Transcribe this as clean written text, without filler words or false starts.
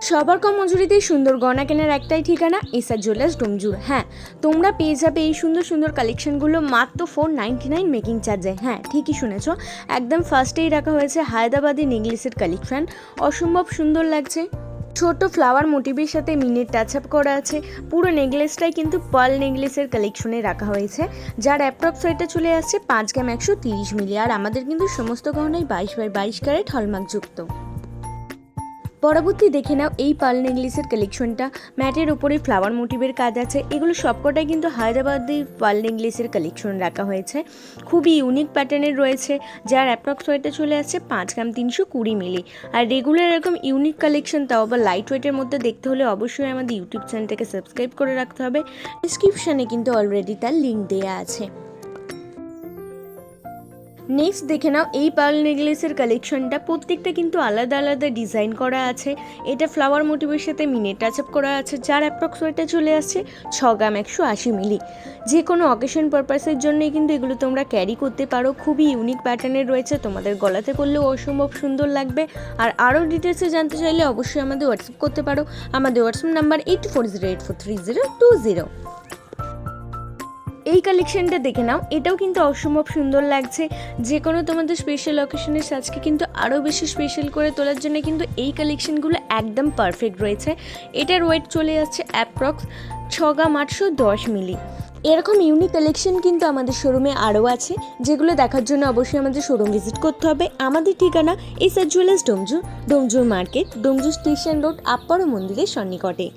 সবার কম মজুরিতেই সুন্দর গয়না কেনার একটাই ঠিকানা এসআর জুয়েলার্স ডোমজুর। হ্যাঁ, তোমরা পেয়ে যাবে এই সুন্দর সুন্দর কালেকশনগুলো মাত্র 499 মেকিং চার্জে। হ্যাঁ, ঠিকই শুনেছো, একদম ফার্স্টেই রাখা হয়েছে হায়দ্রাবাদি নেকলেসের কালেকশন। অসম্ভব সুন্দর লাগছে। ছোট ফ্লাওয়ার মোটিভের সাথে মিনিট টাচ আপ করা আছে। পুরো নেকলেসটাই কিন্তু পার্ল নেকলেসের কালেকশনে রাখা হয়েছে, যার অ্যাপ্রক্স ওয়েটটা চলে আসছে 5 গ্রাম 130 মিলি। আর আমাদের কিন্তু সমস্ত গহনাই 22x22 ক্যারেট হলমার্ক যুক্ত। পরবর্তী দেখে নাও এই পার্ল নেকলেসের কালেকশনটা। ম্যাটের উপরে ফ্লাওয়ার মোটিভের কাজ আছে। এগুলো সবকটাই কিন্তু হায়দ্রাবাদি পার্ল নেকলেসের কালেকশন রাখা হয়েছে। খুবই ইউনিক প্যাটার্নের রয়েছে, যার অ্যাপ্রক্স ওয়েটটা চলে আসছে 5 গ্রাম 320 মিলি। আর রেগুলার এরকম ইউনিক কালেকশন, তাও আবার লাইট ওয়েটের মধ্যে দেখতে হলে অবশ্যই আমাদের ইউটিউব চ্যানেলটাকে সাবস্ক্রাইব করে রাখতে হবে। ডিসক্রিপশানে কিন্তু অলরেডি তার লিঙ্ক দেওয়া আছে। নেক্সট দেখে নাও এই পার্ল নেকলেসের কালেকশনটা। প্রত্যেকটা কিন্তু আলাদা আলাদা ডিজাইন করা আছে। এটা ফ্লাওয়ার মোটিভের সাথে মিনিট টাচ আপ করা আছে, যার অ্যাপ্রক্স ওয়েটটা চলে আসছে 6 গ্রাম 180 মিলি। যে কোনো অকেশন পারপাসের জন্যই কিন্তু এগুলো তোমরা ক্যারি করতে পারো। খুবই ইউনিক প্যাটার্নের রয়েছে, তোমাদের গলাতে করলেও অসম্ভব সুন্দর লাগবে। আর আরও ডিটেলসে জানতে চাইলে অবশ্যই আমাদের হোয়াটসঅ্যাপ করতে পারো। আমাদের হোয়াটসঅ্যাপ নাম্বার 8408430020। এই কালেকশনটা দেখে নাও, এটাও কিন্তু অসম্ভব সুন্দর লাগছে। যে কোনো তোমাদের স্পেশাল অকেশনের সাজকে কিন্তু আরও বেশি স্পেশাল করে তোলার জন্য কিন্তু এই কালেকশনগুলো একদম পারফেক্ট রয়েছে। এটার ওয়েট চলে যাচ্ছে অ্যাপ্রক্স 6 গ্রাম 810 মিলি। এরকম ইউনিক কালেকশন কিন্তু আমাদের শোরুমে আরও আছে, যেগুলো দেখার জন্য অবশ্যই আমাদের শোরুম ভিজিট করতে হবে। আমাদের ঠিকানা SR jewellers Domjur, Domjur market, Domjur station road, আপ্পারা মন্দিরের সন্নিকটে।